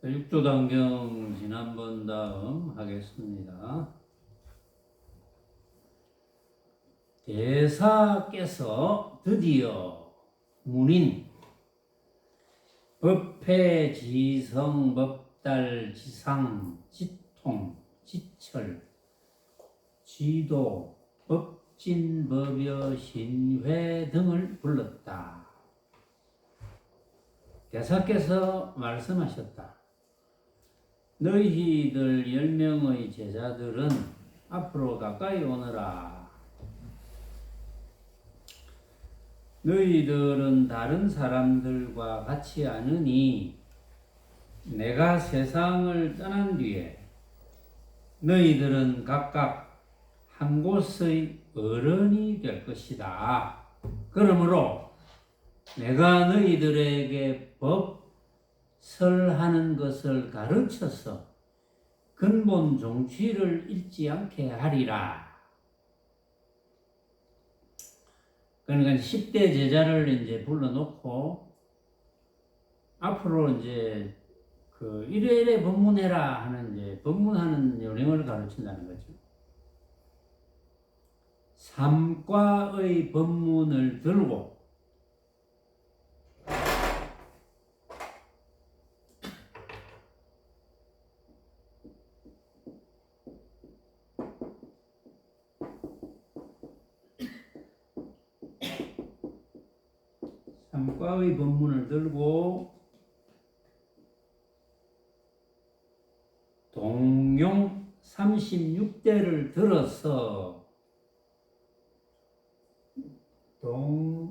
육조단경 지난번 다음 하겠습니다. 대사께서 드디어 문인 법회지성 법달지상 지통 지철 지도 법진법여 신회 등을 불렀다. 대사께서 말씀하셨다. 너희들 10명의 제자들은 앞으로 가까이 오너라. 너희들은 다른 사람들과 같이 아느니 내가 세상을 떠난 뒤에 너희들은 각각 한 곳의 어른이 될 것이다. 그러므로 내가 너희들에게 법설하는 것을 가르쳐서 근본 정취를 잃지 않게 하리라. 그러니까 10대 제자를 이제 불러놓고 앞으로 이제 그 이래 법문해라 하는 이제 법문하는 요령을 가르친다는 거죠. 삼과의 법문을 들고 삼과의 법문을 들고 동용 36대를 들어서 동용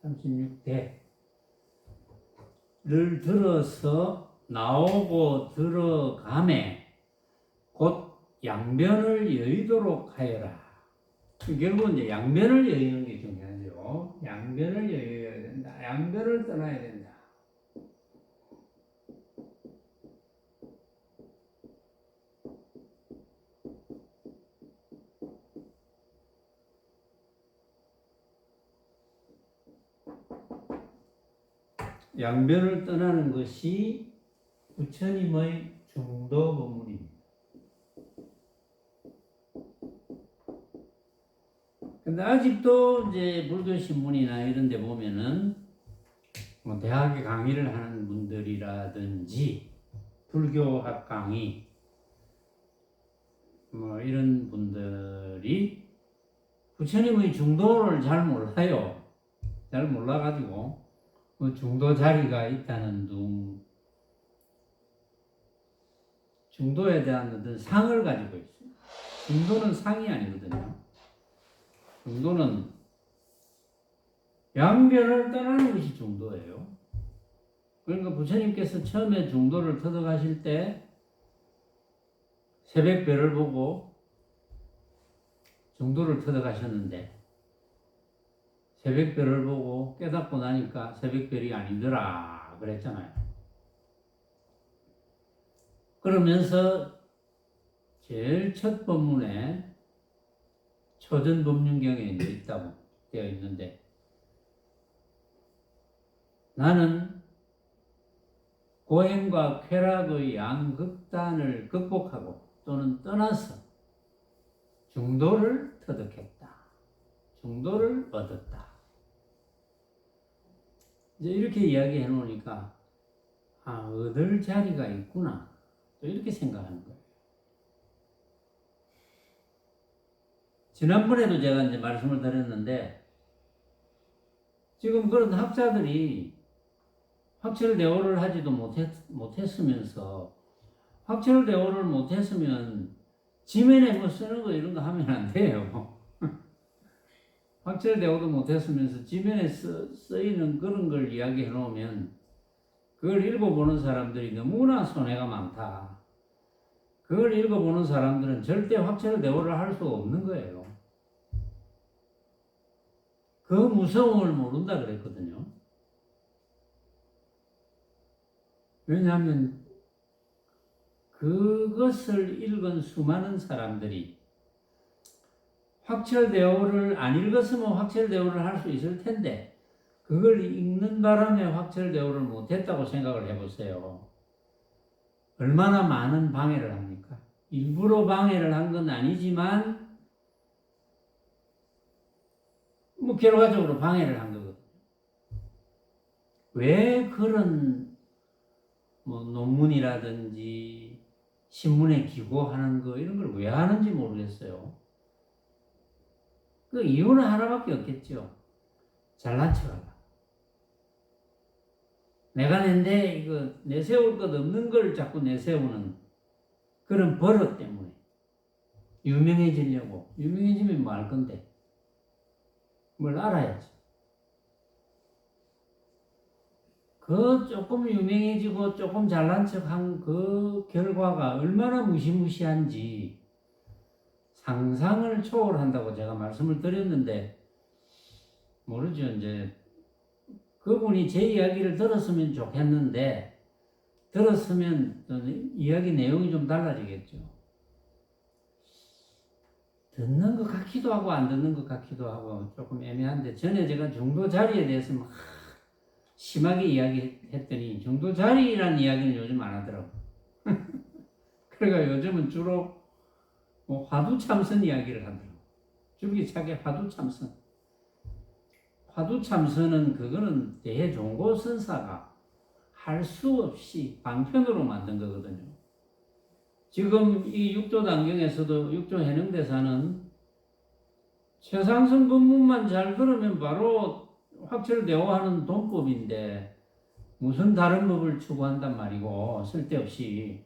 36대 를 들어서 나오고 들어가매 곧 양변을 여의도록 하여라. 결국은 이제 양변을 여의는 게 중요하죠. 양변을 여의어야 된다. 양변을 떠나야 된다. 양변을 떠나는 것이 부처님의 중도 법문입니다. 근데 아직도 이제 불교 신문이나 이런 데 보면은 뭐 대학에 강의를 하는 분들이라든지 불교학 강의 뭐 이런 분들이 부처님의 중도를 잘 몰라요. 잘 몰라가지고 뭐 중도 자리가 있다는 둥 중도에 대한 어떤 상을 가지고 있어요. 중도는 상이 아니거든요. 중도는 양변을 떠나는 것이 중도예요. 그러니까 부처님께서 처음에 중도를 터득하실 때 새벽별을 보고 중도를 터득하셨는데 새벽별을 보고 깨닫고 나니까 새벽별이 아니더라 그랬잖아요. 그러면서 제일 첫 법문에 초전법륜경에 이제 있다고 되어 있는데 나는 고행과 쾌락의 양극단을 극복하고 또는 떠나서 중도를 터득했다. 중도를 얻었다. 이제 이렇게 이야기해 놓으니까 얻을 자리가 있구나. 또 이렇게 생각하는 거예요. 지난번에도 제가 이제 말씀을 드렸는데 지금 그런 학자들이 확철대오를 하지도 못했으면서 확철대오를 못했으면 지면에 뭐 쓰는 거 이런 거 하면 안 돼요. 확철대오도 못했으면서 지면에 쓰이는 그런 걸 이야기해 놓으면 그걸 읽어보는 사람들이 너무나 손해가 많다. 그걸 읽어보는 사람들은 절대 확철대오를 할 수가 없는 거예요. 그 무서움을 모른다 그랬거든요. 왜냐하면 그것을 읽은 수많은 사람들이 확철대오를 안 읽었으면 확철대오를 할 수 있을 텐데 그걸 읽는 바람에 확철대오를 못했다고 생각을 해보세요. 얼마나 많은 방해를 합니까? 일부러 방해를 한 건 아니지만 뭐 결과적으로 방해를 한 거거든요. 왜 그런 뭐 논문이라든지 신문에 기고하는 거 이런 걸 왜 하는지 모르겠어요. 그 이유는 하나밖에 없겠죠. 잘난 척하라. 내가 낸데 이거 내세울 것 없는 걸 자꾸 내세우는 그런 버릇 때문에 유명해지려고. 유명해지면 뭐 할 건데 뭘 알아야지. 그 조금 유명해지고 조금 잘난 척한 그 결과가 얼마나 무시무시한지 상상을 초월한다고 제가 말씀을 드렸는데 모르죠. 이제 그분이 제 이야기를 들었으면 좋겠는데 들었으면 이야기 내용이 좀 달라지겠죠. 듣는 것 같기도 하고 안 듣는 것 같기도 하고 조금 애매한데 전에 제가 중도 자리에 대해서 막 심하게 이야기했더니 중도 자리라는 이야기는 요즘 안 하더라고. 그러니까 요즘은 주로 뭐 화두참선 이야기를 하더라고. 줄기차게 화두참선. 화두참선은 그거는 대종고선사가 할 수 없이 방편으로 만든 거거든요. 지금 이 육조단경에서도 육조해능대사는 최상승 법문만 잘 들으면 바로 확철대오하는 돈법인데 무슨 다른 법을 추구한단 말이고 쓸데없이.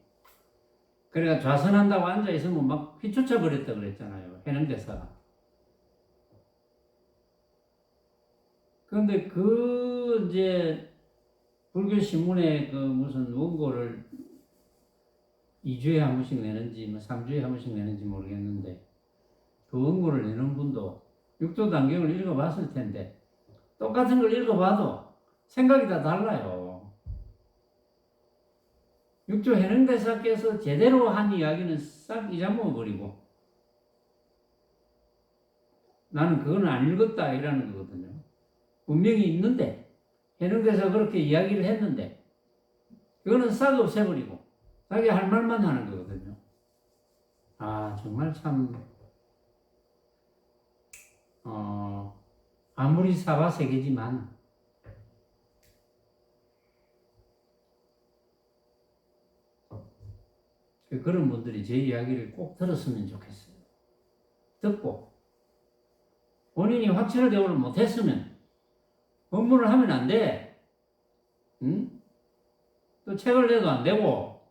그러니까 좌선한다고 앉아있으면 막 휘쫓아 버렸다 그랬잖아요. 해능대사가. 그런데 그 이제 불교 신문에 그 무슨 원고를 2주에 한 번씩 내는지 뭐 3주에 한 번씩 내는지 모르겠는데 그 원고를 내는 분도 육조단경을 읽어봤을 텐데 똑같은 걸 읽어봐도 생각이 다 달라요. 육조해능대사께서 제대로 한 이야기는 싹 잊어먹어버리고 나는 그건 안 읽었다 이라는 거거든요. 분명히 있는데 해능대사 그렇게 이야기를 했는데 그거는 싹 없애버리고 자기 할 말만 하는 거거든요. 아 정말 참 아무리 사바세계지만 그런 분들이 제 이야기를 꼭 들었으면 좋겠어요. 듣고 본인이 확철 대우를 못했으면 법문을 하면 안 돼. 응? 또 책을 내도 안 되고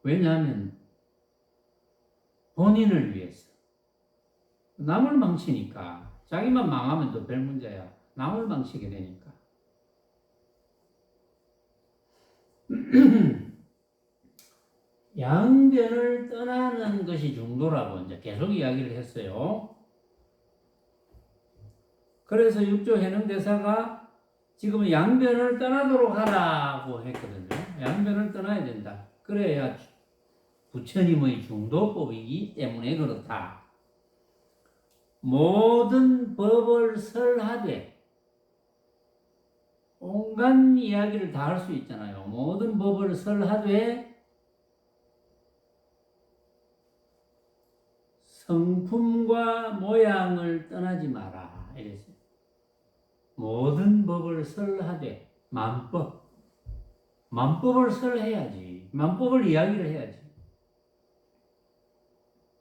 왜냐하면 본인을 위해서 남을 망치니까 자기만 망하면 또 별 문제야. 남을 망치게 되니까. 양변을 떠나는 것이 중도라고 이제 계속 이야기를 했어요. 그래서 육조해능대사가 지금 양변을 떠나도록 하라고 했거든요. 양변을 떠나야 된다. 그래야 부처님의 중도법이기 때문에 그렇다. 모든 법을 설하되 온갖 이야기를 다 할 수 있잖아요. 모든 법을 설하되 성품과 모양을 떠나지 마라. 이랬어요. 모든 법을 설하되 만법을 설해야지. 만법을 이야기를 해야지.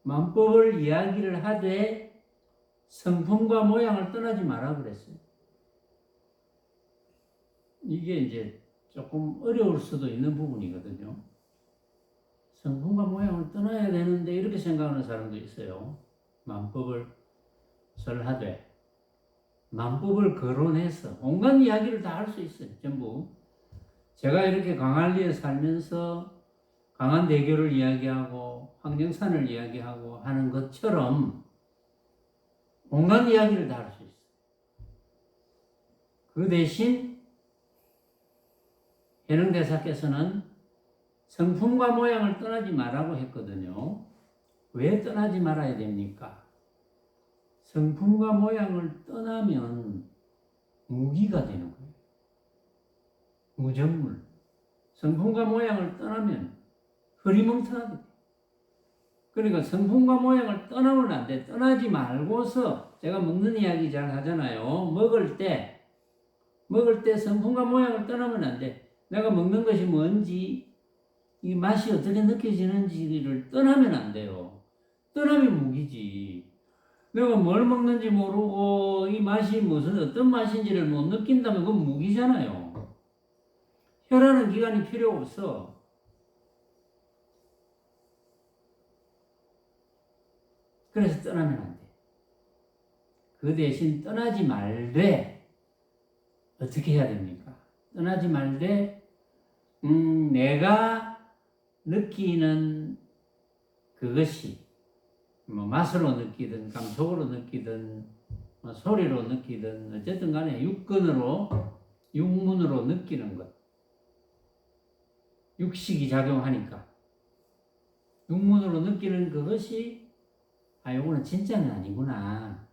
만법을 이야기를 하되 성품과 모양을 떠나지 마라 그랬어요. 이게 이제 조금 어려울 수도 있는 부분이거든요. 성품과 모양을 떠나야 되는데 이렇게 생각하는 사람도 있어요. 만법을 설하되 만법을 거론해서 온갖 이야기를 다 할 수 있어요. 전부. 제가 이렇게 광안리에 살면서 강한대교를 이야기하고 황정산을 이야기하고 하는 것처럼 온갖 이야기를 다 할 수 있어요. 그 대신 해능대사께서는 성품과 모양을 떠나지 말라고 했거든요. 왜 떠나지 말아야 됩니까? 성품과 모양을 떠나면 무기가 되는 거예요. 무정물. 성품과 모양을 떠나면 흐리멍텅하게 돼요. 그러니까 성품과 모양을 떠나면 안 돼. 떠나지 말고서 제가 먹는 이야기 잘 하잖아요. 먹을 때 성품과 모양을 떠나면 안 돼. 내가 먹는 것이 뭔지 이 맛이 어떻게 느껴지는지를 떠나면 안 돼요. 떠나면 무기지. 내가 뭘 먹는지 모르고 이 맛이 무슨 어떤 맛인지를 못 느낀다면 그건 무기잖아요. 혈하는 기관이 필요 없어. 그래서 떠나면 안 돼. 그 대신 떠나지 말되 어떻게 해야 됩니까? 떠나지 말되 내가 느끼는 그것이 뭐 맛으로 느끼든 감촉으로 느끼든 뭐 소리로 느끼든 어쨌든 간에 육문으로 느끼는 것. 육식이 작용하니까 육문으로 느끼는 그것이 요거는 진짜는 아니구나.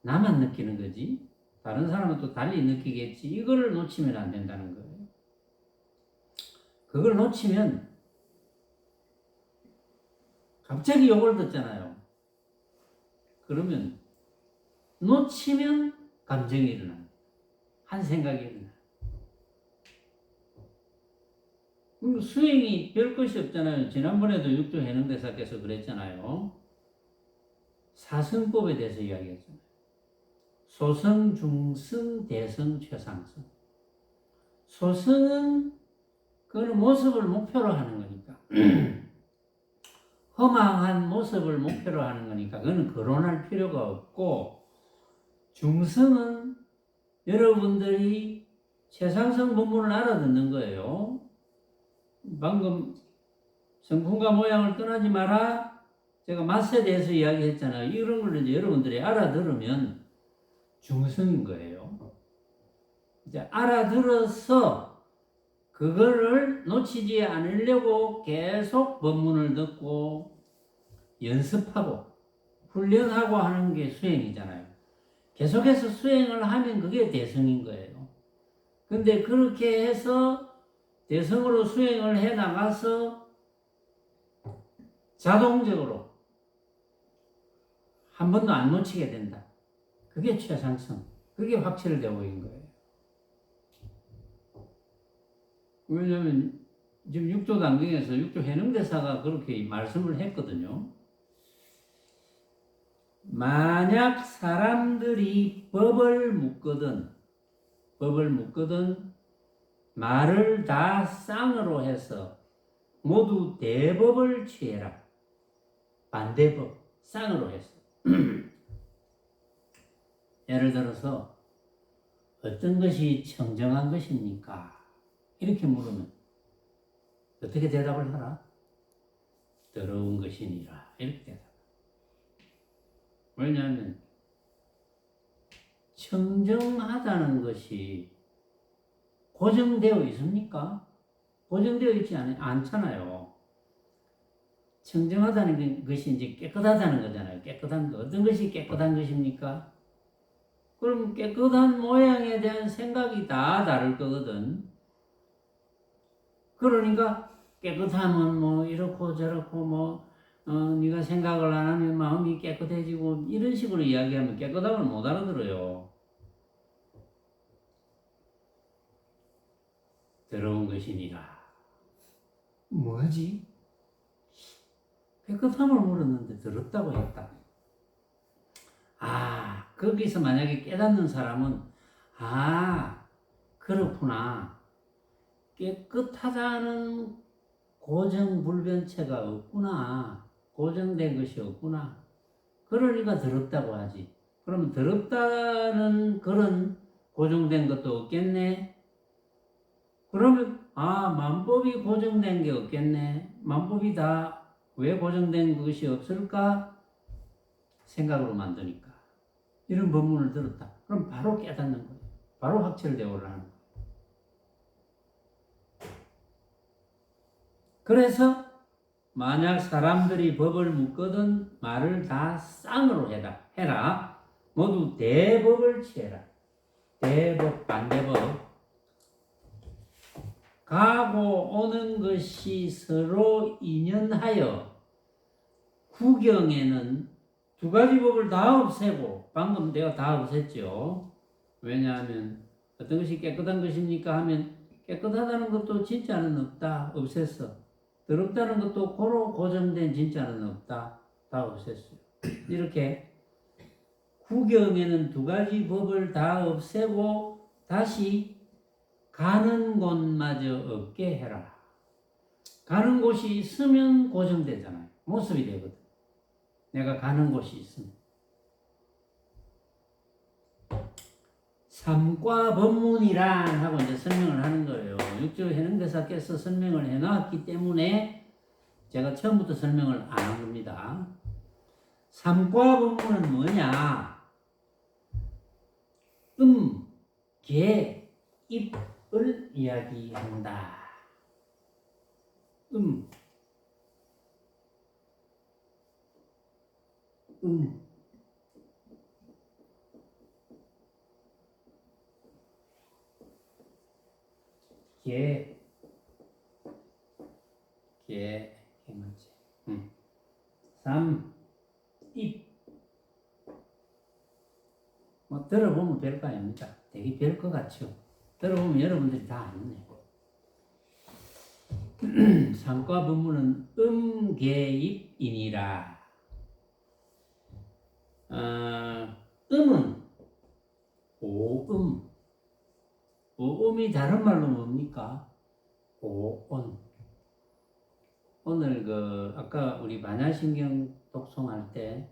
나만 느끼는 거지. 다른 사람은 또 달리 느끼겠지. 이거를 놓치면 안 된다는 거예요. 그걸 놓치면 갑자기 욕을 듣잖아요. 그러면 놓치면 감정이 일어납니다. 한 생각이 일어나요. 수행이 별 것이 없잖아요. 지난번에도 육조 해능대사께서 그랬잖아요. 사성법에 대해서 이야기했잖아요. 소성, 중성, 대성, 최상성. 소성은 그거는 모습을 목표로 하는 거니까. 허망한 모습을 목표로 하는 거니까 그거는 거론할 필요가 없고, 중성은 여러분들이 최상성 본문을 알아듣는 거예요. 방금 성품과 모양을 떠나지 마라. 제가 맛에 대해서 이야기했잖아요. 이런 걸 이제 여러분들이 알아들으면 중성인 거예요. 이제 알아들어서 그거를 놓치지 않으려고 계속 법문을 듣고 연습하고 훈련하고 하는 게 수행이잖아요. 계속해서 수행을 하면 그게 대성인 거예요. 근데 그렇게 해서 대성으로 수행을 해 나가서 자동적으로 한 번도 안 놓치게 된다. 그게 최상성. 그게 확철되고인 거예요. 왜냐하면 지금 육조 단경에서 육조 해능대사가 그렇게 말씀을 했거든요. 만약 사람들이 법을 묻거든 말을 다 쌍으로 해서 모두 대법을 취해라. 반대법, 쌍으로 해서. 예를 들어서 어떤 것이 청정한 것입니까? 이렇게 물으면 어떻게 대답을 하라? 더러운 것이니라. 이렇게 대답. 왜냐하면 청정하다는 것이 고정되어 있습니까? 고정되어 있지 않잖아요. 청정하다는 것이 이제 깨끗하다는 거잖아요. 깨끗한 거. 어떤 것이 깨끗한 것입니까? 그럼 깨끗한 모양에 대한 생각이 다 다를 거거든. 그러니까 깨끗하면 뭐 이렇고 저렇고 네가 생각을 안 하면 마음이 깨끗해지고 이런 식으로 이야기하면 깨끗함을 못 알아들어요. 더러운 것이니라. 뭐지? 깨끗함을 물었는데 더럽다고 했다. 거기서 만약에 깨닫는 사람은 그렇구나. 깨끗하다는 고정불변체가 없구나. 고정된 것이 없구나. 그러니까 더럽다고 하지. 그러면 더럽다는 그런 고정된 것도 없겠네. 그러면 만법이 고정된 게 없겠네. 만법이 다 왜 고정된 것이 없을까? 생각으로 만드니까. 이런 법문을 들었다. 그럼 바로 깨닫는 거예요. 바로 확철되어 올라가는 거예요. 그래서 만약 사람들이 법을 묻거든 말을 다 쌍으로 해라. 모두 대법을 취해라. 대법, 반대법. 가고 오는 것이 서로 인연하여 구경에는 두 가지 법을 다 없애고, 방금 내가 다 없앴죠. 왜냐하면 어떤 것이 깨끗한 것입니까 하면 깨끗하다는 것도 진짜는 없다. 없앴어. 더럽다는 것도 고로 고정된 진짜는 없다. 다 없앴어요. 이렇게 구경에는 두 가지 법을 다 없애고 다시 가는 곳마저 없게 해라. 가는 곳이 있으면 고정되잖아요. 모습이 되거든. 내가 가는 곳이 있으면. 삼과 법문이란 하고 이제 설명을 하는 거예요. 육조 해능대사께서 설명을 해놨기 때문에 제가 처음부터 설명을 안 한 겁니다. 삼과 법문은 뭐냐? 개, 입을 이야기한다. 개 맞지? 삼, 입. 뭐 들어보면 별거 아닙니다. 되게 별거 같죠? 들어보면 여러분들이 다 아는데. 삼과 법문은 개입이니라. 음은 오음. 오음이 다른 말로 뭡니까? 오온. 오늘 아까 우리 반야신경 독송할 때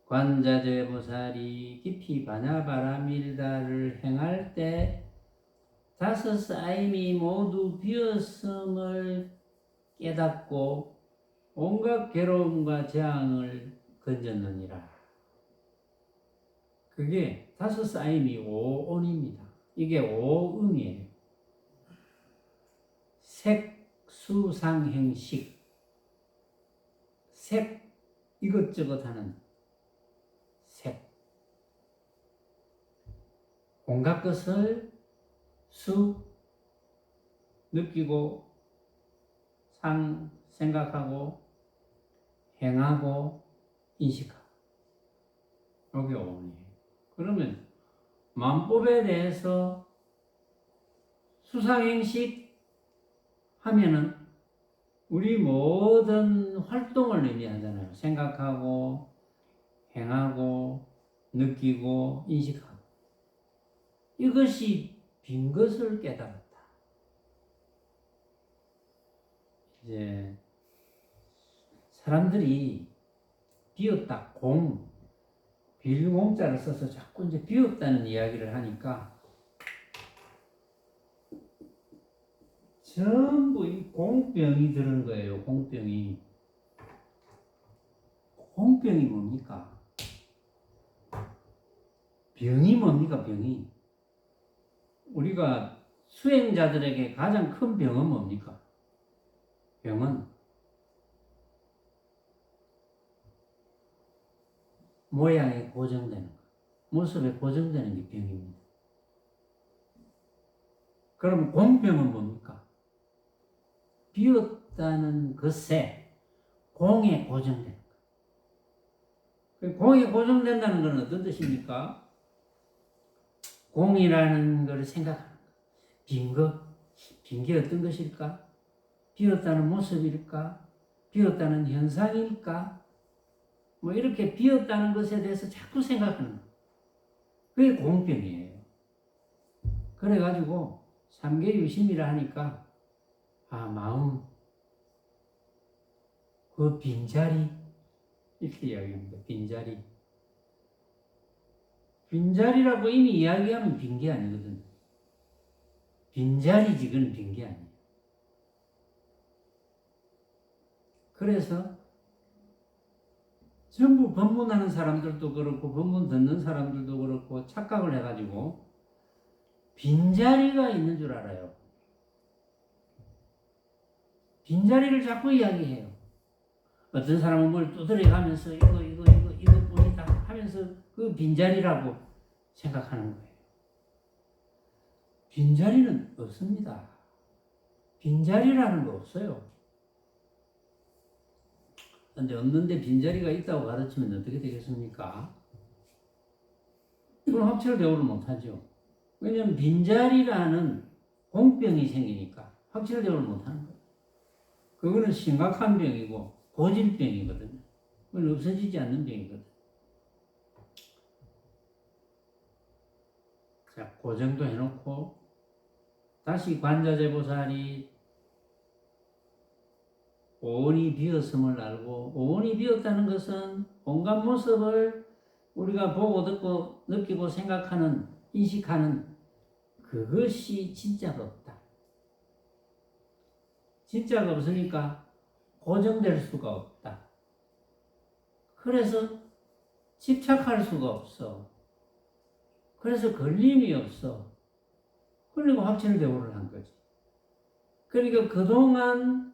관자재보살이 깊이 반야바라밀다를 행할 때 다섯 사임이 모두 비었음을 깨닫고 온갖 괴로움과 재앙을 건졌느니라. 그게 다섯 사임이 오온입니다. 이게 오음이에요. 색, 수, 상, 행, 식. 색, 이것저것 하는 색. 온갖 것을 수, 느끼고, 상, 생각하고, 행하고, 인식하고. 여기 오음이에요. 그러면 만법에 대해서 수상행식 하면은 우리 모든 활동을 의미하잖아요. 생각하고, 행하고, 느끼고, 인식하고. 이것이 빈 것을 깨달았다. 이제 사람들이 비었다, 빌공자를 써서 자꾸 이제 비었다는 이야기를 하니까 전부 이 공병이 들은 거예요. 공병이 뭡니까? 병이 뭡니까? 병이 우리가 수행자들에게 가장 큰 병은 뭡니까? 병은 모양에 고정되는 것, 모습에 고정되는 게 병입니다. 그럼 공병은 뭡니까? 비었다는 것에 공에 고정되는 것. 공에 고정된다는 건 어떤 뜻입니까? 공이라는 것을 생각하는 것. 빈 게 어떤 것일까? 비었다는 모습일까? 비었다는 현상일까? 뭐 이렇게 비었다는 것에 대해서 자꾸 생각하는 것. 그게 공병이에요. 그래가지고 삼계유심이라 하니까 마음 그 빈자리 이렇게 이야기합니다. 빈자리라고 이미 이야기하면 빈 게 아니거든. 빈자리지 그건 빈 게 아니에요. 그래서 전부 법문하는 사람들도 그렇고 법문 듣는 사람들도 그렇고 착각을 해가지고 빈자리가 있는 줄 알아요. 빈자리를 자꾸 이야기해요. 어떤 사람은 뭘 두드려가면서 이거뿐이다 하면서 그 빈자리라고 생각하는 거예요. 빈자리는 없습니다. 빈자리라는 거 없어요. 근데 없는데 빈자리가 있다고 가르치면 어떻게 되겠습니까? 그럼 확철 대오를 못하죠. 왜냐하면 빈자리라는 공병이 생기니까 확철 대오를 못하는 거예요. 그거는 심각한 병이고 고질병이거든요. 그건 없어지지 않는 병이거든요. 자, 그 정도 해놓고 다시 관자재보살이 오온이 비었음을 알고, 오온이 비었다는 것은 온갖 모습을 우리가 보고 듣고 느끼고 생각하는, 인식하는 그것이 진짜가 없다. 진짜가 없으니까 고정될 수가 없다. 그래서 집착할 수가 없어. 그래서 걸림이 없어. 그리고 확철대오를 한 거지. 그러니까 그동안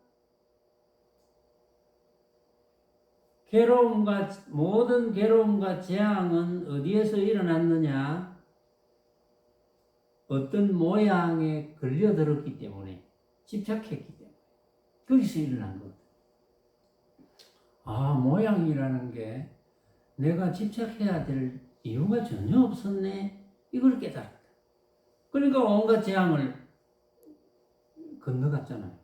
모든 괴로움과 재앙은 어디에서 일어났느냐? 어떤 모양에 걸려들었기 때문에, 집착했기 때문에. 거기서 일어난 것. 모양이라는 게 내가 집착해야 될 이유가 전혀 없었네. 이걸 깨달았다. 그러니까 온갖 재앙을 건너갔잖아요.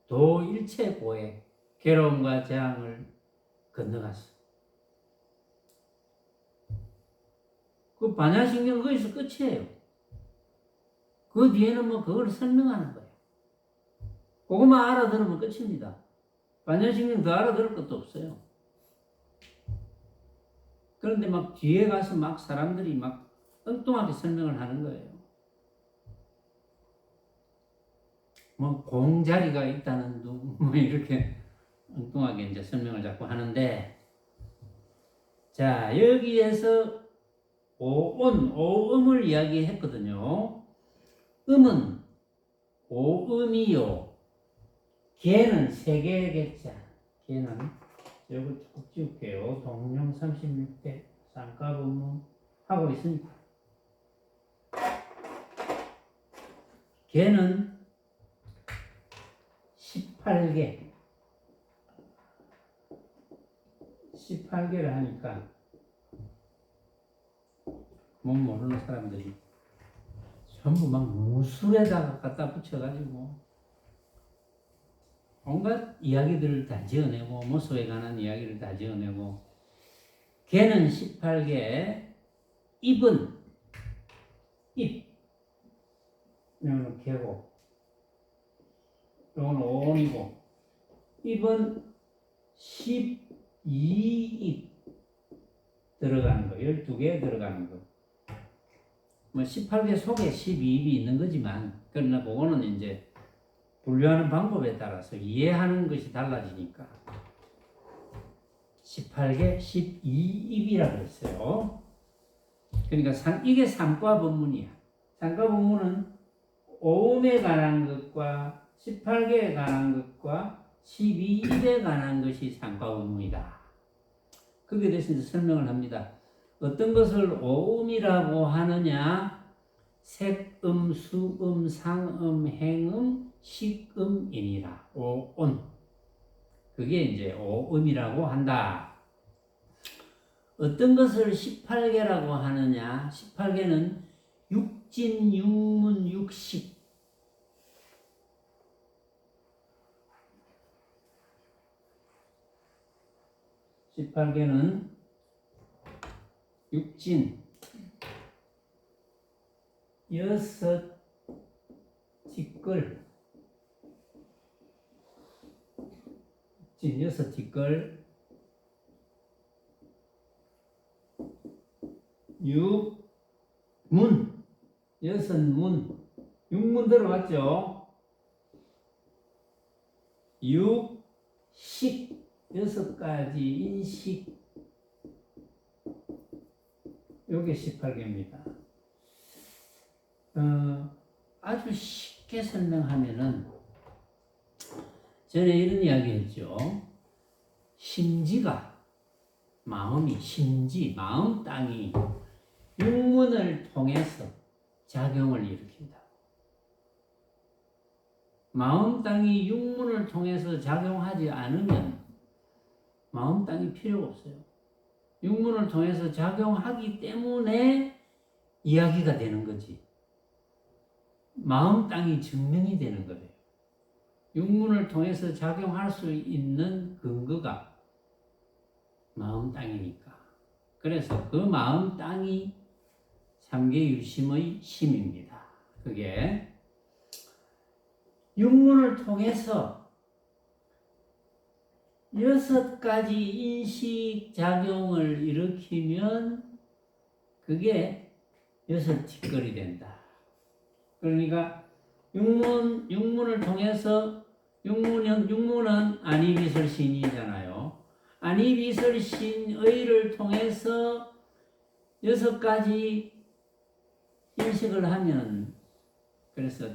도일체고에 괴로움과 재앙을 건너갔어. 그 반야신경 거기서 끝이에요. 그 뒤에는 그걸 설명하는 거예요. 그것만 알아들으면 끝입니다. 반야신경 더 알아들을 것도 없어요. 그런데 뒤에 가서 사람들이 엉뚱하게 설명을 하는 거예요. 공자리가 있다는 둥, 이렇게 엉뚱하게 이제 설명을 자꾸 하는데, 자, 여기에서 오음을 이야기했거든요. 음은 오음이요. 개는 세 개의 개자. 개는, 여기 쭉 지울게요. 동령 36대 쌍가분문 하고 있으니까. 개는 18개. 18개를 하니까 모르는 사람들이 전부 무술에다가 갖다 붙여가지고 온갖 이야기들을 다 지어내고, 모습에 관한 이야기를 다 지어내고, 개는 18개, 입은 이거는 개고, 이거는 오온이고, 입은 12입 들어가는 거, 12개 들어가는 거. 18개 속에 12입이 있는 거지만, 그러나 그거는 이제 분류하는 방법에 따라서 이해하는 것이 달라지니까 18개 12입이라고 했어요. 그러니까 이게 삼과법문이야. 삼과법문은 오음에 관한 것과 18개에 관한 것과 12입에 관한 것이 삼과법문이다. 거기에 대해서 이제 설명을 합니다. 어떤 것을 오음이라고 하느냐? 색음, 수음, 상음, 행음, 식음이니라. 오온. 그게 이제 오음이라고 한다. 어떤 것을 18개라고 하느냐? 18개는 육진, 육문, 육식. 18개는 육진, 여섯 뒷글, 여섯 뒷글, 육문, 여섯 문, 육문 들어갔죠? 육식, 여섯 가지 인식, 요게 18개입니다. 아주 쉽게 설명하면은 전에 이런 이야기 했죠. 심지가, 마음이, 심지, 마음 땅이 육문을 통해서 작용을 일으킨다. 마음 땅이 육문을 통해서 작용하지 않으면 마음 땅이 필요가 없어요. 육문을 통해서 작용하기 때문에 이야기가 되는 거지. 마음 땅이 증명이 되는 거예요. 육문을 통해서 작용할 수 있는 근거가 마음 땅이니까. 그래서 그 마음 땅이 삼계유심의 심입니다. 그게 육문을 통해서 6가지 인식작용을 일으키면 그게 6뒷걸이 된다. 그러니까 육문을 통해서 육문은 안이비설신이잖아요. 안이비설신의를 통해서 6가지 인식을 하면 그래서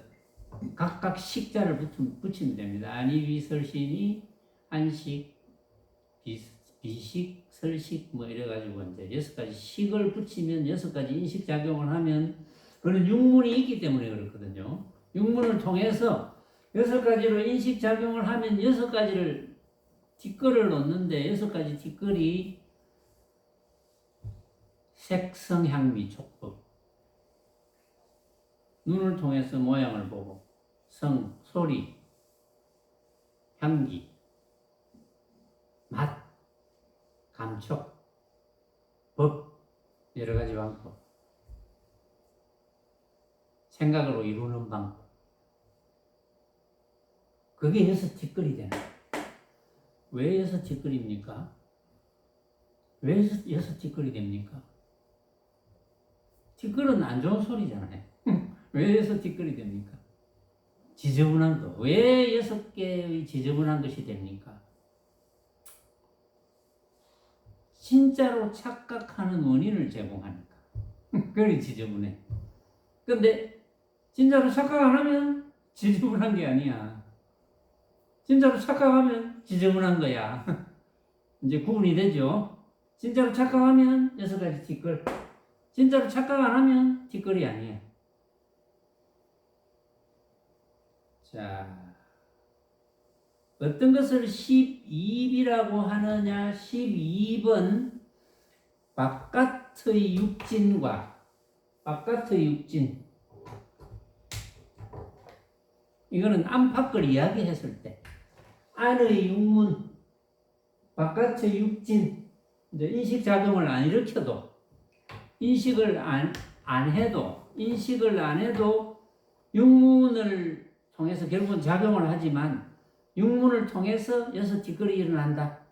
각각 식자를 붙이면 됩니다. 안이비설신이 안식, 비식, 설식 뭐 이래가지고 이제 6가지 식을 붙이면 6가지 인식 작용을 하면 그런 육문이 있기 때문에 그렇거든요. 육문을 통해서 6가지로 인식 작용을 하면 6가지를 뒷글을 놓는데 6가지 뒷글이 색성, 향미, 촉법. 눈을 통해서 모양을 보고 성, 소리, 향기, 맛, 감촉, 법, 여러 가지 방법. 생각으로 이루는 방법. 그게 6뒷글이 되는 거예요. 왜 6뒷글입니까? 왜 6뒷글이 됩니까? 뒷글은 안 좋은 소리잖아요. 왜 6뒷글이 됩니까? 지저분한 거. 왜 6개의 지저분한 것이 됩니까? 진짜로 착각하는 원인을 제공하니까. 그게 지저분해. 근데 진짜로 착각 안 하면 지저분한 게 아니야. 진짜로 착각하면 지저분한 거야. 이제 구분이 되죠. 진짜로 착각하면 6가지 뒷글. 진짜로 착각 안 하면 뒷글이 아니야. 자, 어떤 것을 12입이라고 하느냐? 12입은 바깥의 육진과 바깥의 육진, 이거는 안팎을 이야기했을 때 안의 육문, 바깥의 육진, 이제 인식작용을 안 일으켜도 인식을 안 해도 육문을 통해서 결국은 작용을 하지만 육문을 통해서 6뒷글이 일어난다.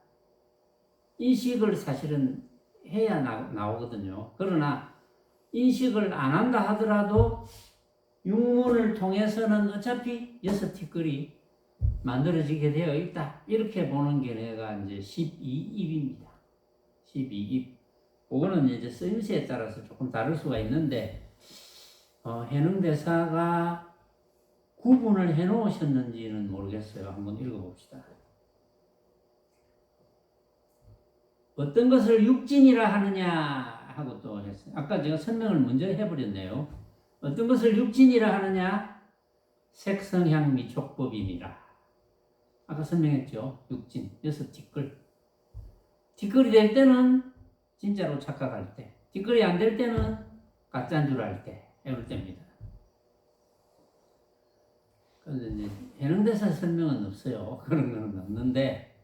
인식을 사실은 해야 나오거든요. 그러나 인식을 안 한다 하더라도 육문을 통해서는 어차피 6뒷글이 만들어지게 되어 있다. 이렇게 보는 게 내가 이제 12입입니다. 12입. 그거는 이제 쓰임새에 따라서 조금 다를 수가 있는데, 해능대사가 구분을 해 놓으셨는지는 모르겠어요. 한번 읽어봅시다. 어떤 것을 육진이라 하느냐 하고 또 했어요. 아까 제가 설명을 먼저 해버렸네요. 어떤 것을 육진이라 하느냐? 색성, 향미, 촉법이니라. 아까 설명했죠. 육진, 6뒷글. 뒷글이 될 때는 진짜로 착각할 때, 뒷글이 안 될 때는 가짜인 줄 알 때, 이럴 때입니다. 그런데 이제 해능대사 설명은 없어요. 그런 건 없는데,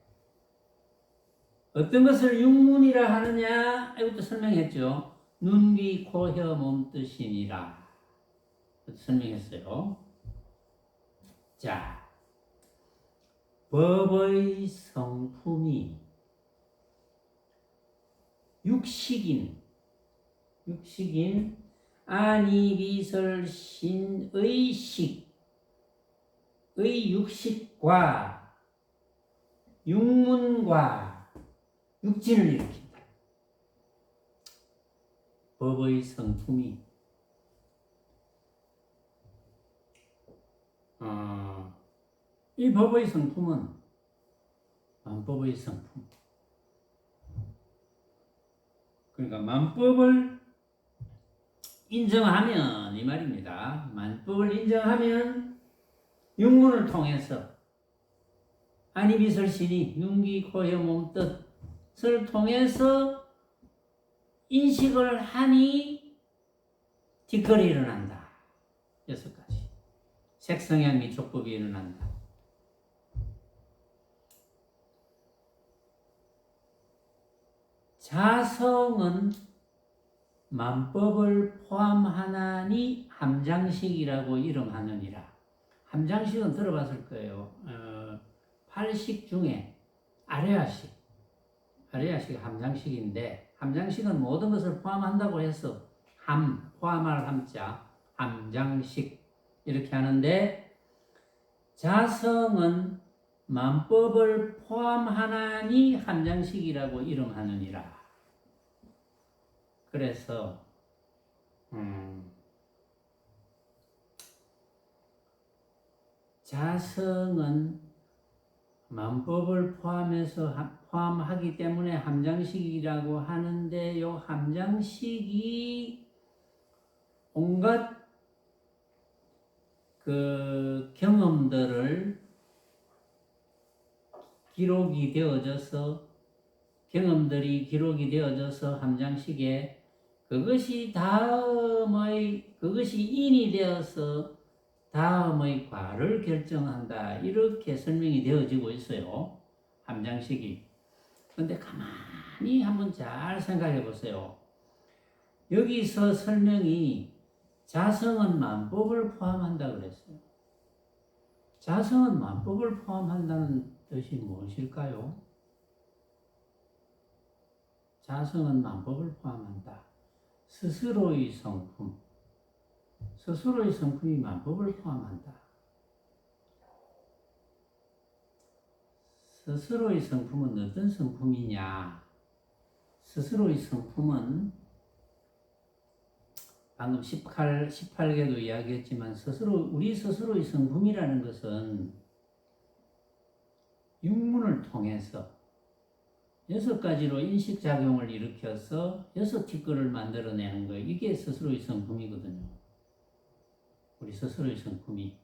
어떤 것을 육문이라 하느냐? 이것도 설명했죠. 눈, 귀, 코, 혀, 몸 뜻이니라. 설명했어요. 자, 법의 성품이 육식인 안이비설신의 식의 육식과 육문과 육진을 일으킨다. 법의 성품이 이 법의 성품은 만법의 성품. 그러니까 만법을 인정하면 이 말입니다. 만법을 인정하면 육문을 통해서 안이비설신이 윤기, 코여, 몸, 뜻을 통해서 인식을 하니 뒷거리 일어난다. 6가지. 색성향 및 족법이 일어난다. 자성은 만법을 포함하나니 함장식이라고 이름하느니라. 함장식은 들어봤을 거예요. 8식 중에 아레아식 함장식인데, 함장식은 모든 것을 포함한다고 해서 포함할 함자, 함장식 이렇게 하는데, 자성은 만법을 포함하나니 함장식이라고 이름하느니라. 그래서 자성은 만법을 포함하기 때문에 함장식이라고 하는데, 요 함장식이 온갖 그 경험들을 기록이 되어져서, 경험들이 기록이 되어져서 함장식에 그것이 인이 되어서 다음의 과를 결정한다. 이렇게 설명이 되어지고 있어요. 함장식이. 그런데 가만히 한번 잘 생각해 보세요. 여기서 설명이 자성은 만법을 포함한다 그랬어요. 자성은 만법을 포함한다는 뜻이 무엇일까요? 자성은 만법을 포함한다. 스스로의 성품이 만법을 포함한다. 스스로의 성품은 어떤 성품이냐? 스스로의 성품은 방금 18개도 이야기했지만, 우리 스스로의 성품이라는 것은 육문을 통해서 6가지로 인식작용을 일으켜서 6티끌을 만들어내는 거예요. 이게 스스로의 성품이거든요. 우리 스스로의 성품이.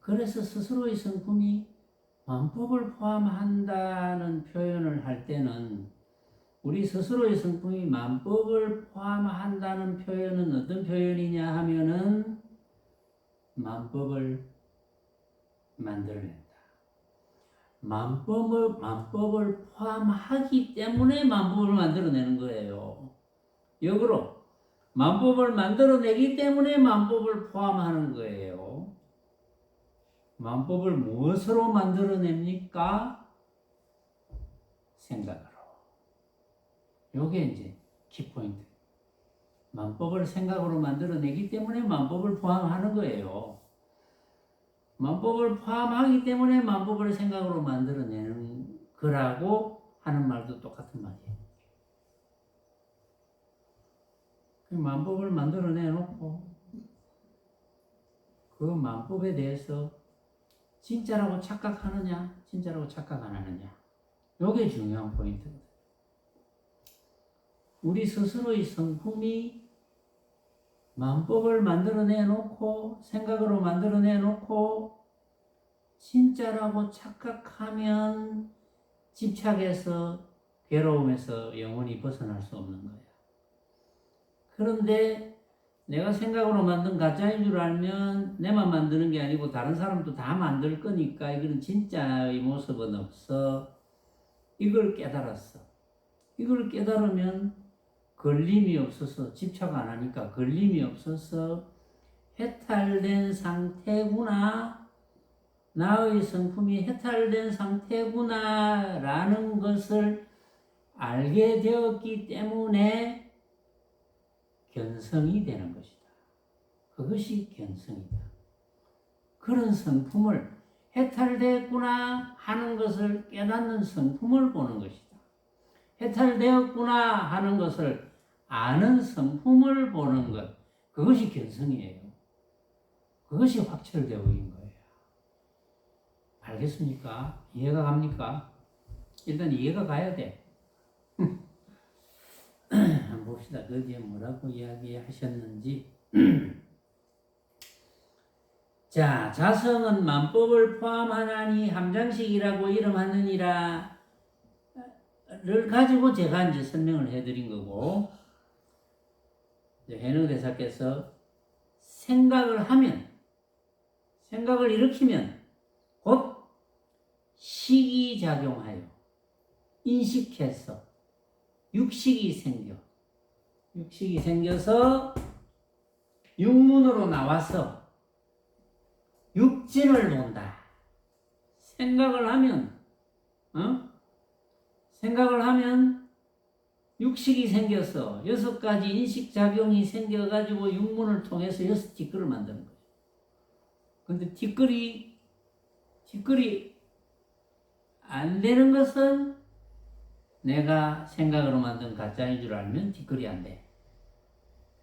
그래서 스스로의 성품이 만법을 포함한다는 표현을 할 때는, 우리 스스로의 성품이 만법을 포함한다는 표현은 어떤 표현이냐 하면은 만법을 만들어낸다. 만법을 포함하기 때문에 만법을 만들어내는 거예요. 역으로 만법을 만들어내기 때문에 만법을 포함하는 거예요. 만법을 무엇으로 만들어냅니까? 생각으로. 요게 이제 키포인트. 만법을 생각으로 만들어내기 때문에 만법을 포함하는 거예요. 만법을 포함하기 때문에 만법을 생각으로 만들어내는 거라고 하는 말도 똑같은 말이에요. 만법을 만들어내놓고 그 만법에 대해서 진짜라고 착각하느냐, 진짜라고 착각 안 하느냐, 요게 중요한 포인트거든요. 우리 스스로의 성품이 만법을 만들어내놓고 생각으로 만들어내놓고 진짜라고 착각하면 집착해서 괴로움에서 영원히 벗어날 수 없는 거예요. 그런데 내가 생각으로 만든 가짜인 줄 알면 내만 만드는 게 아니고 다른 사람도 다 만들 거니까 이거는 진짜의 모습은 없어. 이걸 깨달았어. 이걸 깨달으면 걸림이 없어서, 집착 안 하니까 걸림이 없어서 해탈된 상태구나, 나의 성품이 해탈된 상태구나 라는 것을 알게 되었기 때문에 견성이 되는 것이다. 그것이 견성이다. 그런 성품을, 해탈됐구나 하는 것을 깨닫는 성품을 보는 것이다. 해탈되었구나 하는 것을 아는 성품을 보는 것, 그것이 견성이에요. 그것이 확철대오인 거예요. 알겠습니까? 이해가 갑니까? 일단 이해가 가야 돼. 한번 봅시다. 그 뒤에 뭐라고 이야기하셨는지. 자, 자성은 만법을 포함하나니 함장식이라고 이름하느니라 를 가지고 제가 이제 설명을 해드린 거고, 해능 대사께서 생각을 하면, 생각을 일으키면 곧 식이 작용하여 인식해서 육식이 생겨서 육문으로 나와서 육진을 논다. 생각을 하면 육식이 생겨서 6가지 인식작용이 생겨가지고 육문을 통해서 6티끌을 만드는 거예요. 근데 티끌이 안 되는 것은 내가 생각으로 만든 가짜인 줄 알면 티끌이 안 돼.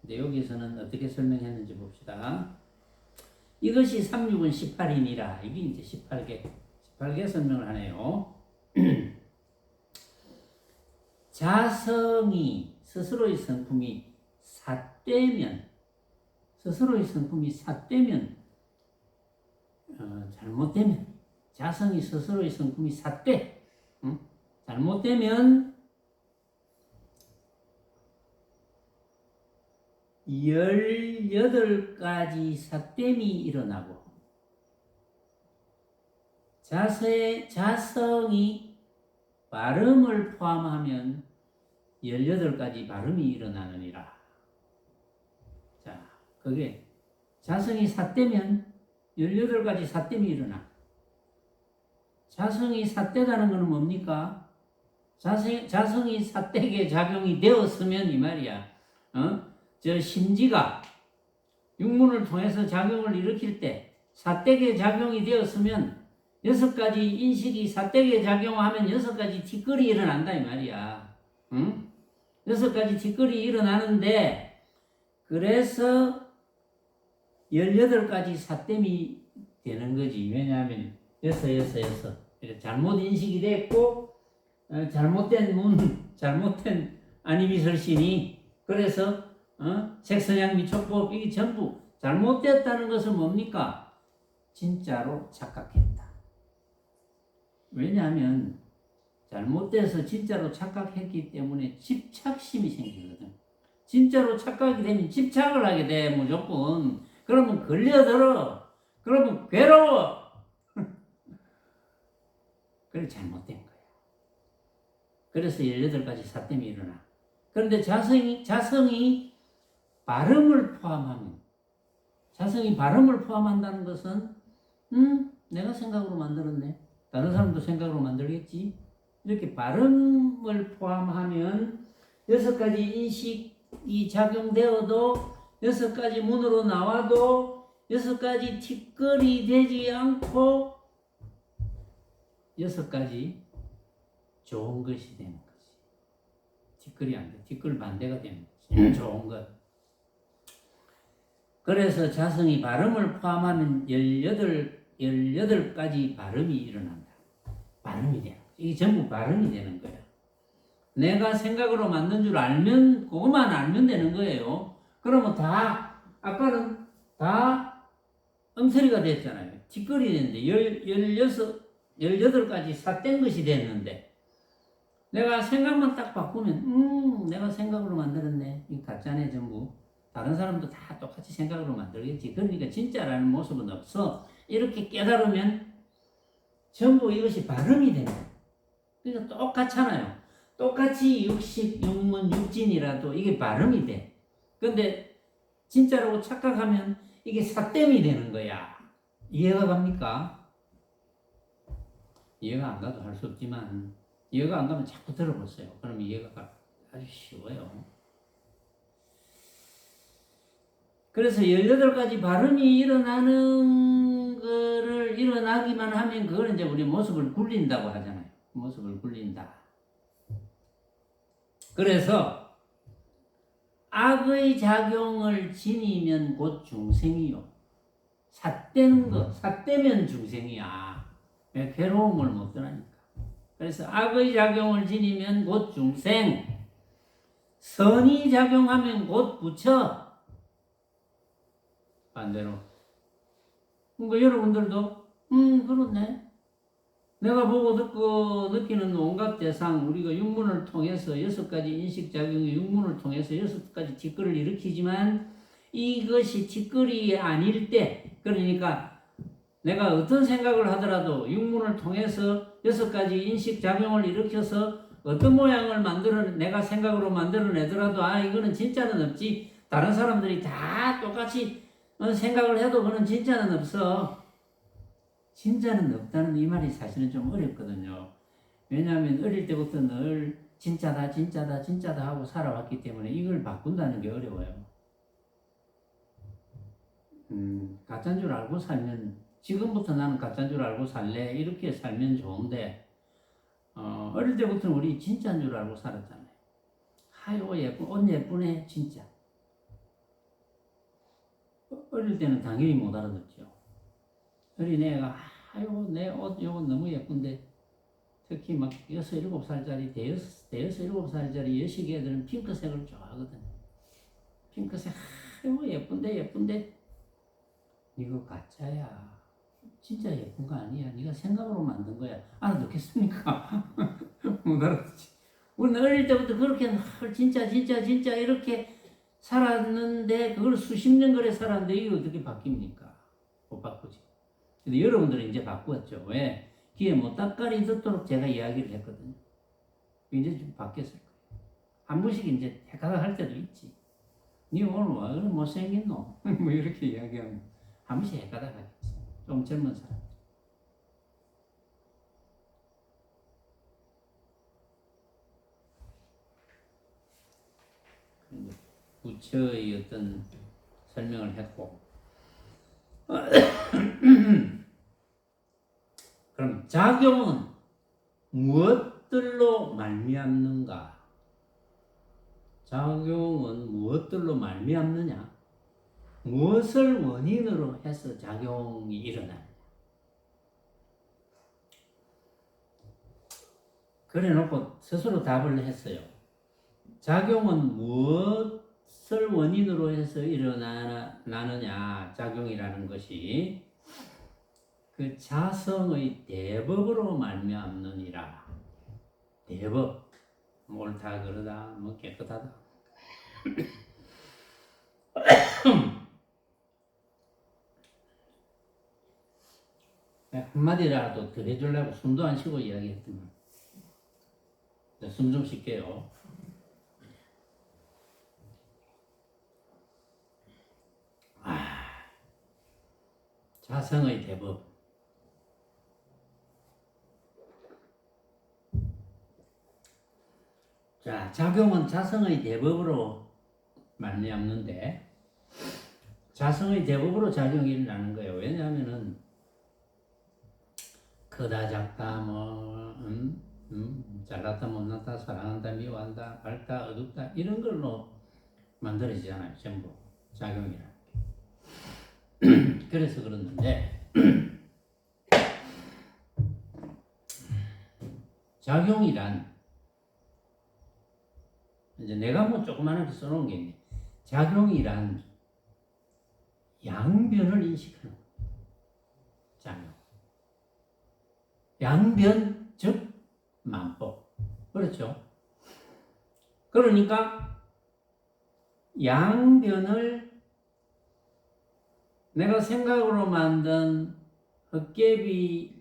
근데 여기서는 어떻게 설명했는지 봅시다. 이것이 3육은 18이니라. 이게 이제 18개 설명을 하네요. 자성이 스스로의 성품이 삿되면 잘못되면 자성이 스스로의 성품이 삿되 잘못되면 18가지 삿됨이 일어나고 자성이 발음을 포함하면 18가지 발음이 일어나느니라. 자, 그게 자성이 삿되면 18가지 삿됨이 일어나. 자성이 삿되다는 것은 뭡니까? 자성이 삿되게 작용이 되었으면 이 말이야. 저 심지가 육문을 통해서 작용을 일으킬 때 삿되게 작용이 되었으면 6가지 인식이 삿되게 작용하면 6가지 티끌이 일어난다 이 말이야. 6가지 티끌이 일어나는데 그래서 18가지 삿됨이 되는 거지. 왜냐하면 6 잘못 인식이 됐고 잘못된 아니비설신이 그래서 색선양 미촉법 이게 전부 잘못됐다는 것은 뭡니까? 진짜로 착각했다. 왜냐하면 잘못돼서 진짜로 착각했기 때문에 집착심이 생기거든. 진짜로 착각이 되면 집착을 하게 돼 무조건. 그러면 걸려들어. 그러면 괴로워. 그래 잘못된 거야. 그래서 18가지 삿됨이 일어나. 그런데 자성이 발음을 포함한다는 것은 내가 생각으로 만들었네. 다른 사람도 생각으로 만들겠지. 이렇게 발음을 포함하면 6가지 인식이 작용되어도 6가지 문으로 나와도 6가지 티끌이 되지 않고 6가지 좋은 것이 되는 거지. 티끌이 안 돼. 티끌 반대가 되는 거지. 좋은 것. 그래서 자성이 발음을 포함하면 18가지 발음이 일어난다. 발음이 돼. 이게 전부 발음이 되는 거야. 내가 생각으로 만든 줄 알면, 그것만 알면 되는 거예요. 그러면 아까는 다 엉터리가 됐잖아요. 티끌이 됐는데, 18가지 삿된 것이 됐는데, 내가 생각만 딱 바꾸면, 내가 생각으로 만들었네. 이 가짜네, 전부. 다른 사람도 다 똑같이 생각으로 만들겠지. 그러니까 진짜라는 모습은 없어. 이렇게 깨달으면 전부 이것이 발음이 되는 거예요. 그러니까 똑같잖아요. 똑같이 육문, 육진이라도 이게 발음이 돼. 근데 진짜로 착각하면 이게 삿됨이 되는 거야. 이해가 갑니까? 이해가 안 가도 할 수 없지만 이해가 안 가면 자꾸 들어보세요. 그럼 이해가 아주 쉬워요. 그래서 18가지 발음이 일어나기만 하면 그걸 이제 우리 모습을 굴린다고 하잖아요. 모습을 굴린다. 그래서 악의 작용을 지니면 곧 중생이요. 삿대는 거, 삿대면 중생이야. 왜 괴로움을 못 떠나니까. 그래서 악의 작용을 지니면 곧 중생, 선이 작용하면 곧 부처. 반대로. 그러니까 여러분들도 그렇네. 내가 보고 듣고 느끼는 온갖 대상, 우리가 육문을 통해서 6가지 인식작용의 육문을 통해서 6가지 티끌을 일으키지만 이것이 티끌이 아닐 때, 그러니까 내가 어떤 생각을 하더라도 육문을 통해서 6가지 인식작용을 일으켜서 어떤 모양을 내가 생각으로 만들어내더라도 이거는 진짜는 없지. 다른 사람들이 다 똑같이 생각을 해도 그건 진짜는 없어. 진짜는 없다는 이 말이 사실은 좀 어렵거든요. 왜냐하면 어릴 때부터 늘 진짜다 진짜다 진짜다 하고 살아왔기 때문에 이걸 바꾼다는 게 어려워요. 가짜인 줄 알고 살면, 지금부터 나는 가짜인 줄 알고 살래 이렇게 살면 좋은데, 어릴 때부터는 우리 진짜인 줄 알고 살았잖아요. 하요 예쁜 옷 예쁘네 진짜. 어릴 때는 당연히 못 알아듣죠. 어린애가 아유 내 옷 요거 너무 예쁜데, 특히 막 6, 7살짜리 대여섯 7살짜리 여식 애들은 핑크색을 좋아하거든. 핑크색 아유 예쁜데 이거 가짜야. 진짜 예쁜 거 아니야. 네가 생각으로 만든 거야. 알아듣겠습니까? 못 알아듣지. 우리는 어릴 때부터 그렇게 진짜 이렇게 살았는데, 그걸 수십 년 그래 살았는데 이게 어떻게 바뀝니까? 못 바꾸지. 근데 여러분들은 이제 바꾸었죠. 왜? 귀에 못닥가리 듣도록 제가 이야기를 했거든요. 이제 좀 바뀌었을 거예요. 한 번씩 이제 헷갈려 할 때도 있지. 니 오늘 왜 그래 못생겼노? 뭐 이렇게 이야기하면 한 번씩 헷갈려 하겠지. 좀 젊은 사람. 부처의 어떤 설명을 했고, 그럼 작용은 무엇들로 말미암는가? 작용은 무엇들로 말미암느냐? 무엇을 원인으로 해서 작용이 일어나느냐? 그래 놓고 스스로 답을 했어요. 작용은 무엇을 원인으로 해서 일어나느냐? 작용이라는 것이 그 자성의 대법으로 말미암느니라. 대법, 옳다 그러다 뭐 깨끗하다. 한마디라도 더 해주려고 숨도 안 쉬고 이야기했더만. 숨 좀 쉴게요. 자성의 대법. 자, 작용은 자성의 대법으로 말미암는데, 자성의 대법으로 작용이 일어나는 거예요. 왜냐하면은 크다 작다 뭐 잘났다 못났다 사랑한다 미워한다 밝다 어둡다 이런 걸로 만들어지잖아요. 전부 작용이라는 게. 그래서 그러는데 작용이란, 이제 내가 뭐 조그만하게 써놓은 게 있네. 작용이란 양변을 인식하는 거예요. 작용. 양변 즉 만법. 그렇죠? 그러니까 양변을 내가 생각으로 만든 헛개비로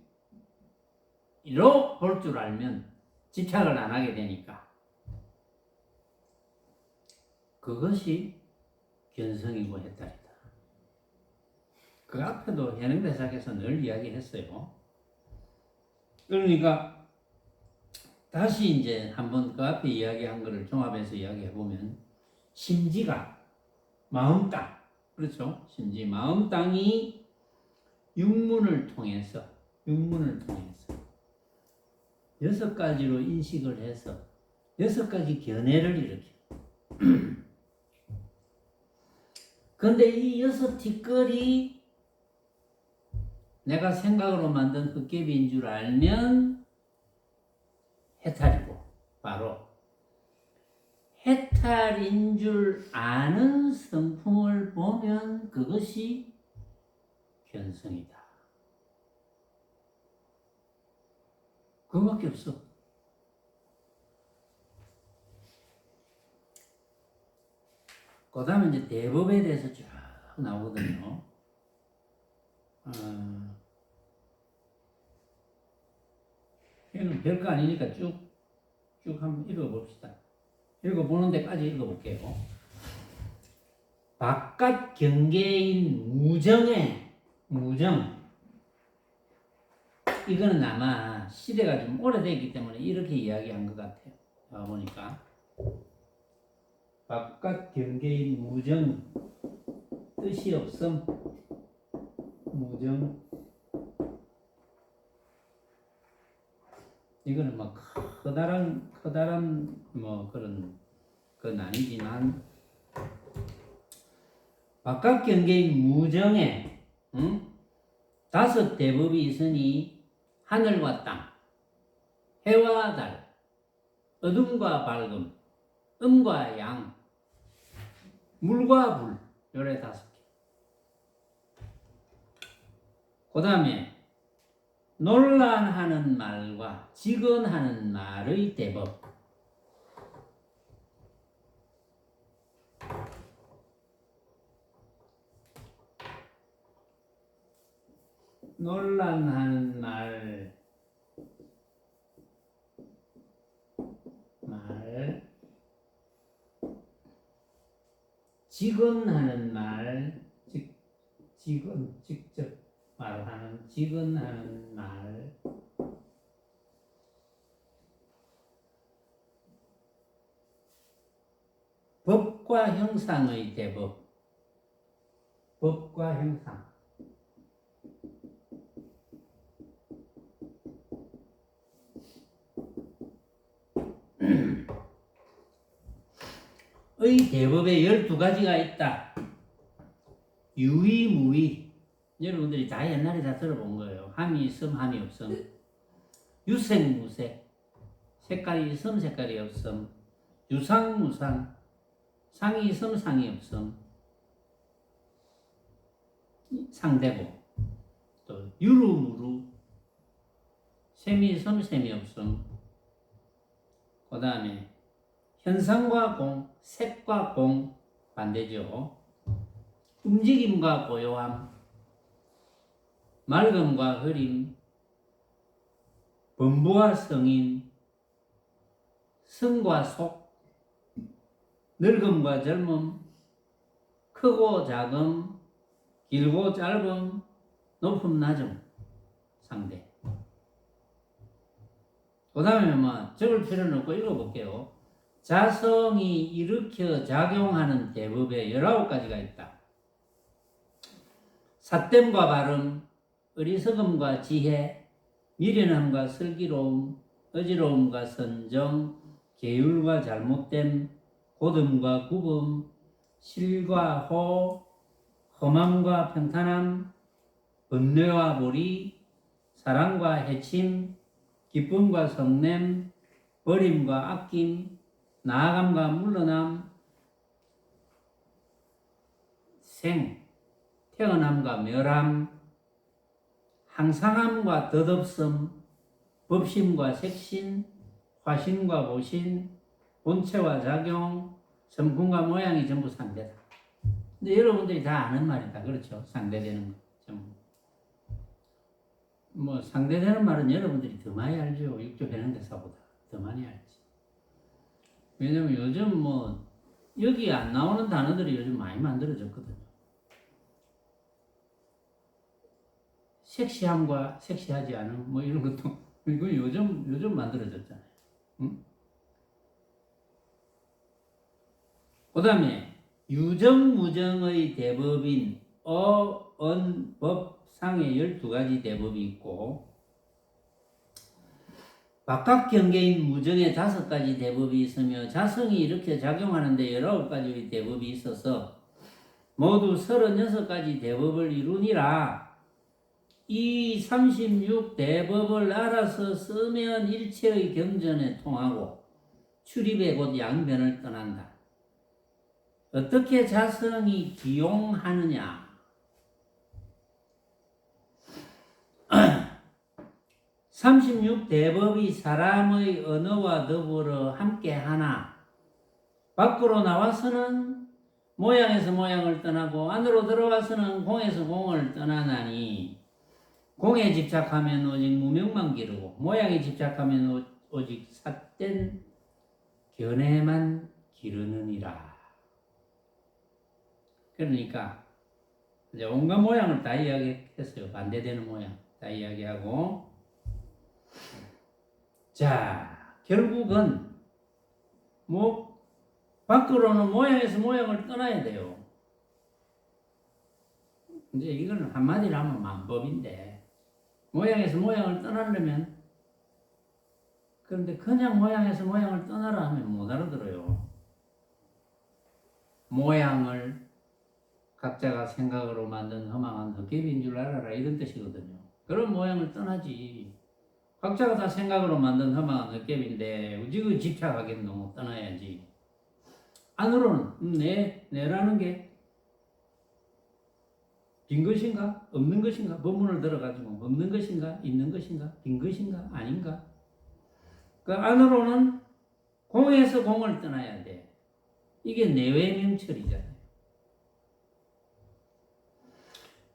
볼 줄 알면 집착을 안 하게 되니까 그것이 견성이고 해탈이다. 그 앞에도 현행대사께서 늘 이야기했어요. 그러니까 다시 이제 한번 그 앞에 이야기한 거를 종합해서 이야기해보면, 심지가 마음땅, 그렇죠? 심지 마음땅이 육문을 통해서 6가지로 인식을 해서 6가지 견해를 일으켜. 그런데 이 6티끌이 내가 생각으로 만든 헛개비인 줄 알면 해탈이고, 바로 해탈인 줄 아는 성품을 보면 그것이 견성이다. 그거밖에 없어. 그 다음에 이제 대법에 대해서 쭉 나오거든요. 이거는 별거 아니니까 쭉 한번 읽어봅시다. 읽어보는 데까지 읽어볼게요. 바깥 경계인 무정의 무정. 이거는 아마 시대가 좀 오래됐기 때문에 이렇게 이야기한 것 같아요. 보니까 바깥 경계인 무정, 뜻이 없음. 무정. 이거는 뭐 커다란 뭐 그런 건 아니지만, 바깥 경계인 무정에 다섯 대법이 있으니 하늘과 땅, 해와 달, 어둠과 밝음, 음과 양, 물과 불, 요래 다섯 개. 그 다음에 논란하는 말과 직언하는 말의 대법. 논란하는 말, 직언하는 말, 직접 말하는, 직언하는 말, 법과 형상의 대법. 법과 형상. 의 대법에 12가지가 있다. 유의무의. 여러분들이 다 옛날에 다 들어본 거예요. 함이 있음, 함이 없음. 유색, 무색. 색깔이 있음, 색깔이 없음. 유상, 무상. 상이 있음, 상이 없음. 상대보. 또 유루, 무루. 셈이 있음, 셈이 없음. 그 다음에 현상과 공, 색과 공 반대죠. 움직임과 고요함, 맑음과 흐림, 범부와 성인, 성과 속, 늙음과 젊음, 크고 작음, 길고 짧음, 높음 낮음 상대. 그 다음에 뭐 적을 필요는 없고 읽어볼게요. 자성이 일으켜 작용하는 대법에 19가지가 있다. 삿됨과 발음, 어리석음과 지혜, 미련함과 슬기로움, 어지러움과 선정, 계율과 잘못됨, 고듬과 구금, 실과 호, 험함과 평탄함, 번뇌와 몰이, 사랑과 해침, 기쁨과 성냄, 버림과 아낌, 나아감과 물러남, 태어남과 멸함, 항상함과 덧없음, 법심과 색신, 화신과 보신, 본체와 작용, 성품과 모양이 전부 상대다. 근데 여러분들이 다 아는 말이다. 그렇죠? 상대되는 거. 전부. 뭐 상대되는 말은 여러분들이 더 많이 알죠. 육조 해능대사보다 더 많이 알지. 왜냐면 요즘 뭐 여기 안 나오는 단어들이 요즘 많이 만들어졌거든요. 섹시함과 섹시하지 않음 뭐 이런 것도 이거 요즘 만들어졌잖아요. 응? 그다음에 유정무정의 대법인 법상의 12가지 대법이 있고, 바깥 경계인 무정의 5가지 대법이 있으며, 자성이 일으켜 작용하는데 19가지의 대법이 있어서 모두 36가지 대법을 이루니라. 이 36 대법을 알아서 쓰면 일체의 경전에 통하고 출입의 곧 양변을 떠난다. 어떻게 자성이 기용하느냐? 36 대법이 사람의 언어와 더불어 함께하나 밖으로 나와서는 모양에서 모양을 떠나고 안으로 들어와서는 공에서 공을 떠나나니 공에 집착하면 오직 무명만 기르고 모양에 집착하면 오직 삿된 견해만 기르느니라. 그러니까 이제 온갖 모양을 다 이야기했어요. 반대되는 모양 다 이야기하고, 자 결국은 뭐 밖으로는 모양에서 모양을 떠나야 돼요. 이제 이거는 한마디로 하면 만법인데, 모양에서 모양을 떠나려면, 그런데 그냥 모양에서 모양을 떠나라 하면 못 알아들어요. 모양을 각자가 생각으로 만든 허망한 헛개비인 줄 알아라, 이런 뜻이거든요. 그런 모양을 떠나지. 각자가 다 생각으로 만든 허망한 헛개비인데 어찌 집착하겠노? 떠나야지. 안으로는 내라는 게 빈 것인가? 없는 것인가? 법문을 들어가지고 없는 것인가? 있는 것인가? 빈 것인가? 아닌가? 그 안으로는 공에서 공을 떠나야 돼. 이게 내외 명철이잖아요.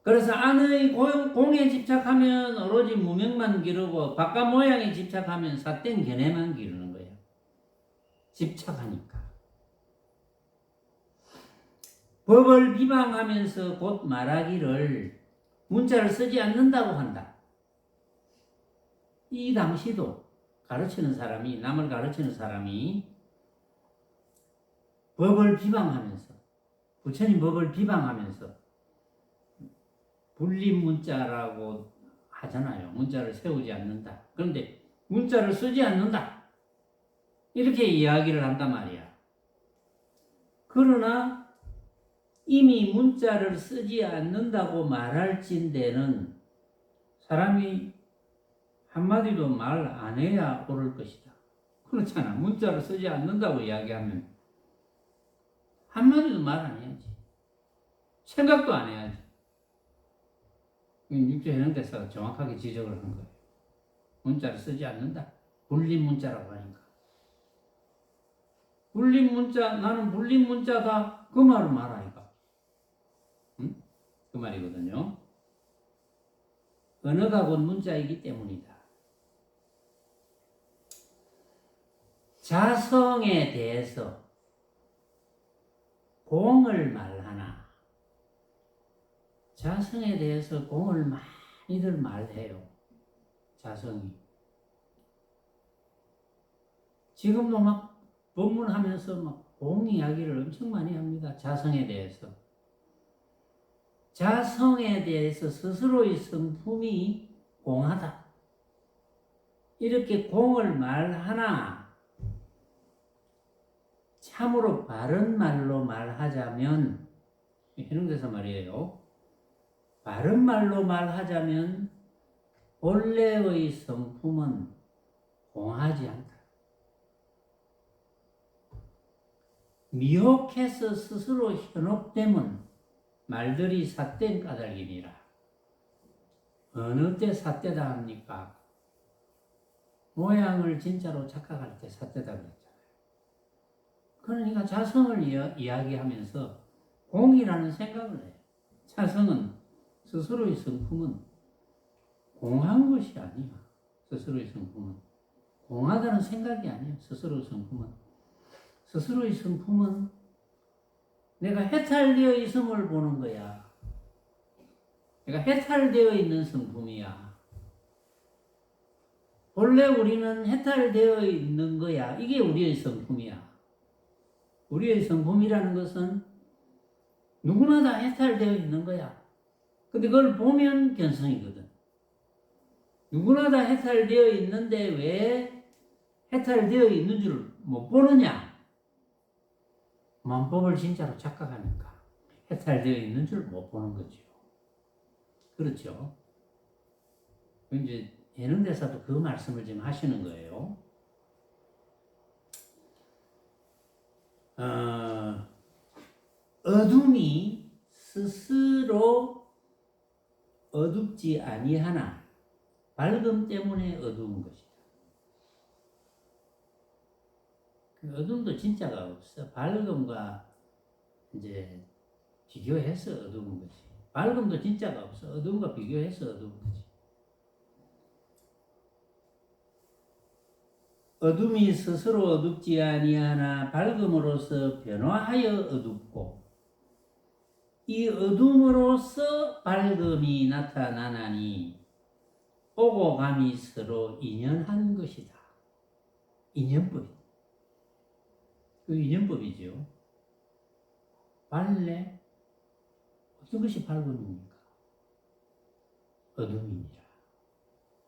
그래서 안의 공에 집착하면 오로지 무명만 기르고 바깥 모양에 집착하면 삿된 견해만 기르는 거예요. 집착하니까. 법을 비방하면서 곧 말하기를 문자를 쓰지 않는다고 한다. 이 당시도 가르치는 사람이, 남을 가르치는 사람이 법을 비방하면서, 부처님 법을 비방하면서 불림 문자라고 하잖아요. 문자를 세우지 않는다. 그런데 문자를 쓰지 않는다. 이렇게 이야기를 한단 말이야. 그러나 이미 문자를 쓰지 않는다고 말할진대는 사람이 한마디도 말 안 해야 옳을 것이다. 그렇잖아. 문자를 쓰지 않는다고 이야기하면 한마디도 말 안 해야지. 생각도 안 해야지. 육조해명대사가 정확하게 지적을 한 거예요. 문자를 쓰지 않는다. 불림 문자라고 하니까. 불림 문자, 나는 불림 문자다. 그 말을 말하니까. 응? 그 말이거든요. 언어가 곧 문자이기 때문이다. 자성에 대해서 공을 말하나, 자성에 대해서 공을 많이들 말해요. 자성이. 지금도 막 법문하면서 막 공 이야기를 엄청 많이 합니다. 자성에 대해서. 자성에 대해서 스스로의 성품이 공하다. 이렇게 공을 말하나, 참으로 바른 말로 말하자면, 해능대사 말이에요. 바른 말로 말하자면 본래의 성품은 공하지 않다. 미혹해서 스스로 현혹되면 말들이 삿된 까닭이니라. 어느 때 삿되다 합니까? 모양을 진짜로 착각할 때 삿되다 그랬잖아요. 그러니까 자성을 이야기하면서 공이라는 생각을 해요. 자성은, 스스로의 성품은 공한 것이 아니야. 스스로의 성품은 공하다는 생각이 아니야. 스스로의 성품은. 스스로의 성품은 내가 해탈되어 있음을 보는 거야. 내가 해탈되어 있는 성품이야. 본래 우리는 해탈되어 있는 거야. 이게 우리의 성품이야. 우리의 성품이라는 것은 누구나 다 해탈되어 있는 거야. 근데 그걸 보면 견성이거든. 누구나 다 해탈되어 있는데 왜 해탈되어 있는 줄 못 보느냐? 만법을 진짜로 착각하니까 해탈되어 있는 줄 못 보는 거죠. 그렇죠? 이제 예능대사도 그 말씀을 지금 하시는 거예요. 어둠이 스스로 어둡지 아니하나 밝음 때문에 어두운 것이다. 그 어둠도 진짜가 없어. 밝음과 이제 비교해서 어두운 거지. 밝음도 진짜가 없어. 어둠과 비교해서 어두운 거지. 어둠이 스스로 어둡지 아니하나 밝음으로써 변화하여 어둡고 이 어둠으로써 밝음이 나타나나니 오고 감이 서로 인연한 것이다. 인연법. 그 인연법이죠. 밝래? 어떤 것이 밝음입니까? 어둠이니라.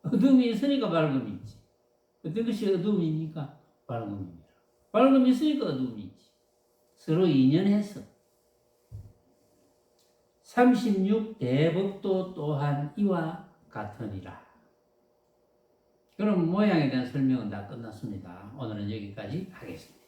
어둠이 있으니까 밝음이 있지. 어떤 것이 어둠입니까? 밝음이니라. 밝음이 있으니까 어둠이 있지. 서로 인연해서 36대법도 또한 이와 같으니라. 그럼 모양에 대한 설명은 다 끝났습니다. 오늘은 여기까지 하겠습니다.